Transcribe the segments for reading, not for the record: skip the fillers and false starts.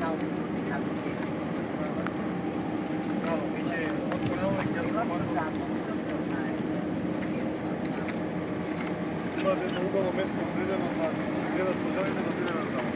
Това е едно убаво место, отделено на се гледат пожарите да биде раздавано.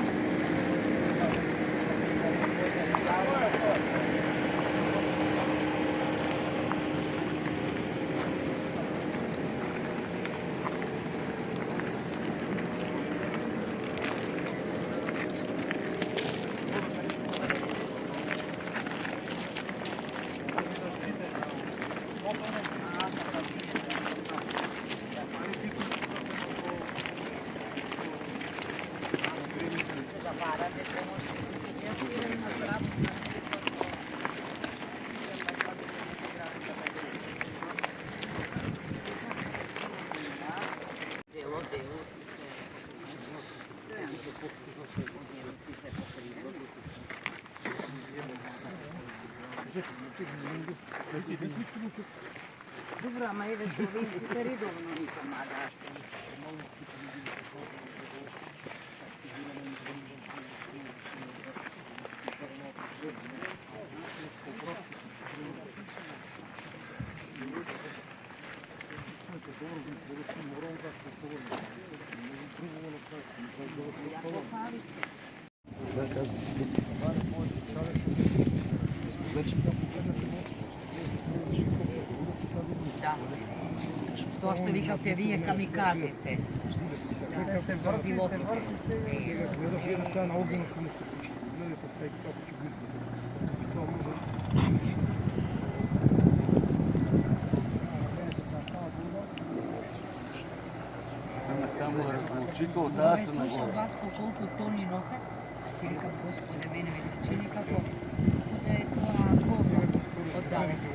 Dobro, ама еве словенците редовно ни помагаат. Да. Тоа што викавте вие камикази се. Пилотите. Гледаш една сега на огън, ако му се пуши. Гледайте сега kako će го изгледа. Това може... Слушам вас по колку тони носят, си викам, Господе, мене ми се чини како да е тоа говно оддалека.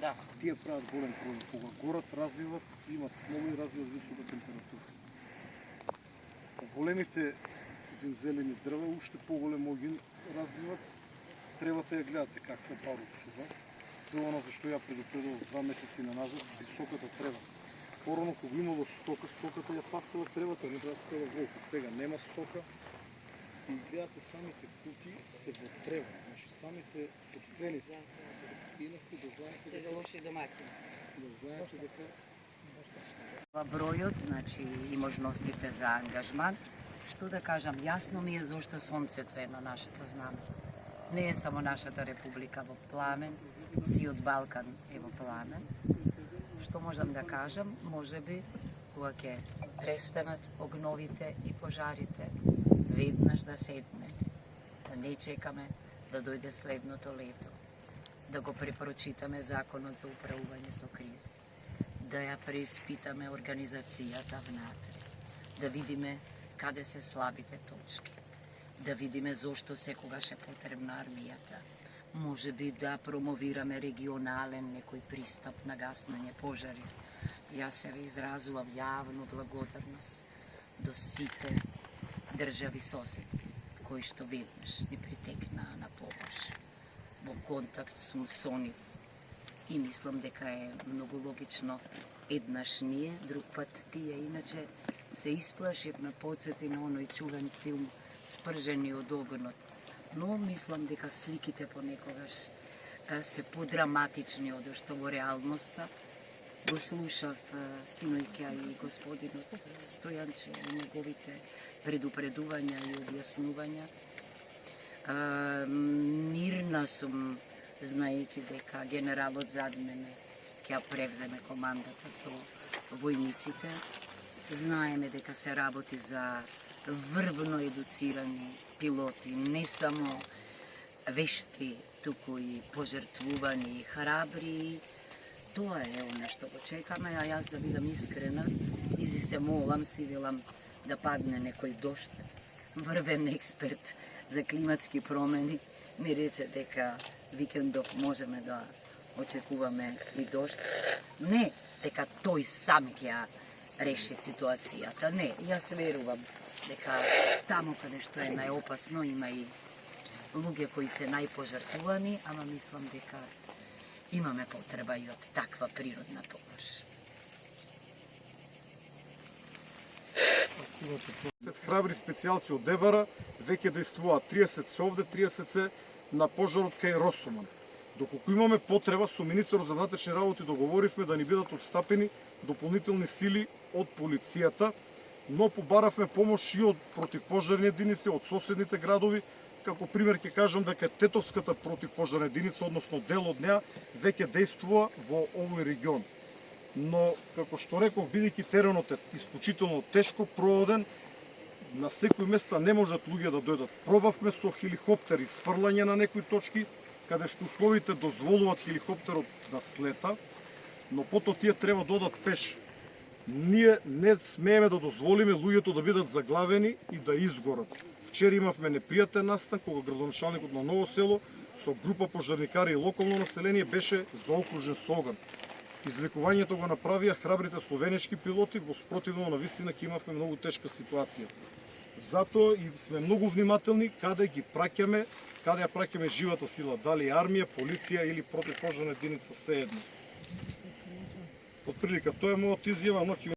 Да. Тия правят голем проблем. Кога горят, развиват, имат смола и развиват висока температура. Големите зимзелени дрва, още по-голем огин развиват. Трябвате я гледате каква паро псува. Това е защо я предупредил 2 месеца назад, високата трева. По-рано, кога имало стока, стоката я пасала тревата, не трябва да става волко. Сега нема стока и гледате самите куки се во трева. Значи самите собственици. Се лоши домаќини. Да знаете дека Бројот, значи и можностите за ангажман, што да кажам, јасно ми е зошто сонцето е на нашето знаме. Не е само нашата република во пламен, сиот Балкан е во пламен. Што можам да кажам, можеби кога ќе престанат огновите и пожарите, веднаш да седне, да не чекаме да дојде следното лето, да го препрочитаме законот за управување со кризи, да ја преиспитаме организацијата внатре, да видиме каде се слабите точки, да видиме зошто секогаш е потребна армијата, можеби да промовираме регионален некој пристап на гаснење пожари. Јас се ви изразувам јавно благодарност до сите држави соседки кои што веднаш ни притекнаа на помош. Во контакт сум со нив и мислам дека е многу логично еднаш ние, друг пат тие. Иначе се исплашив на подсети на оној чувен филм Спржени од огнот. Но мислам дека сликите понекогаш се подраматични од што во реалноста. Го слушав синојќа и господинот Стојанче и неговите предупредувања и објаснувања. Мирна сум, знаејќи дека генералот зад мене ќе превземе командата со војниците. Знаеме дека се работи за врвно едуцирани пилоти, не само вешти, туку и пожртвувани и храбри. Тоа е она што го чекаме, а јас да бидам искрена, изи се молам, си велам да падне некој дошт. Врвен експерт за климатски промени ми рече дека викендов можеме да очекуваме и дошт. Не дека тој сам ќе ја реши ситуацијата. Не, јас верувам дека таму каде што е најопасно има и луѓе кои се најпожртвувани, ама мислам дека имаме потреба и од таква природна помош. Храбри специјалци од Дебара веќе действуваат. 30 се овде, 30 се на пожарот кај Росоман. Доколку имаме потреба, со министерот за внатрешни работи договоривме да ни бидат отстапени дополнителни сили од полицијата, но побаравме помош и од противпожарни единици од соседните градови. Како пример ќе кажам дека Тетовската противпожарна единица, односно дел од неа, веќе действува во овој регион. Но, како што реков, бидејќи теренот е исклучително тешко прооден, на секој места не можат луѓе да дојдат. Пробавме со хеликоптери сврлање на некои точки, каде што условите дозволуваат хеликоптерот да слета, но потоа тие треба да одат пеш. Ние не смееме да дозволиме луѓето да бидат заглавени и да изгорат. Вчера имавме непријатен настан кога градоначалникот на Ново село со група пожарникари и локално население беше заокружен со оган. Излекувањето го направија храбрите словенешки пилоти, во спротивно на вистина ќе имавме многу тешка ситуација. Затоа и сме многу внимателни каде ги праќаме, каде ја праќаме живата сила, дали армија, полиција или противпожарна единица, се едно. Од прилика тоа е мојот изјава, но ќе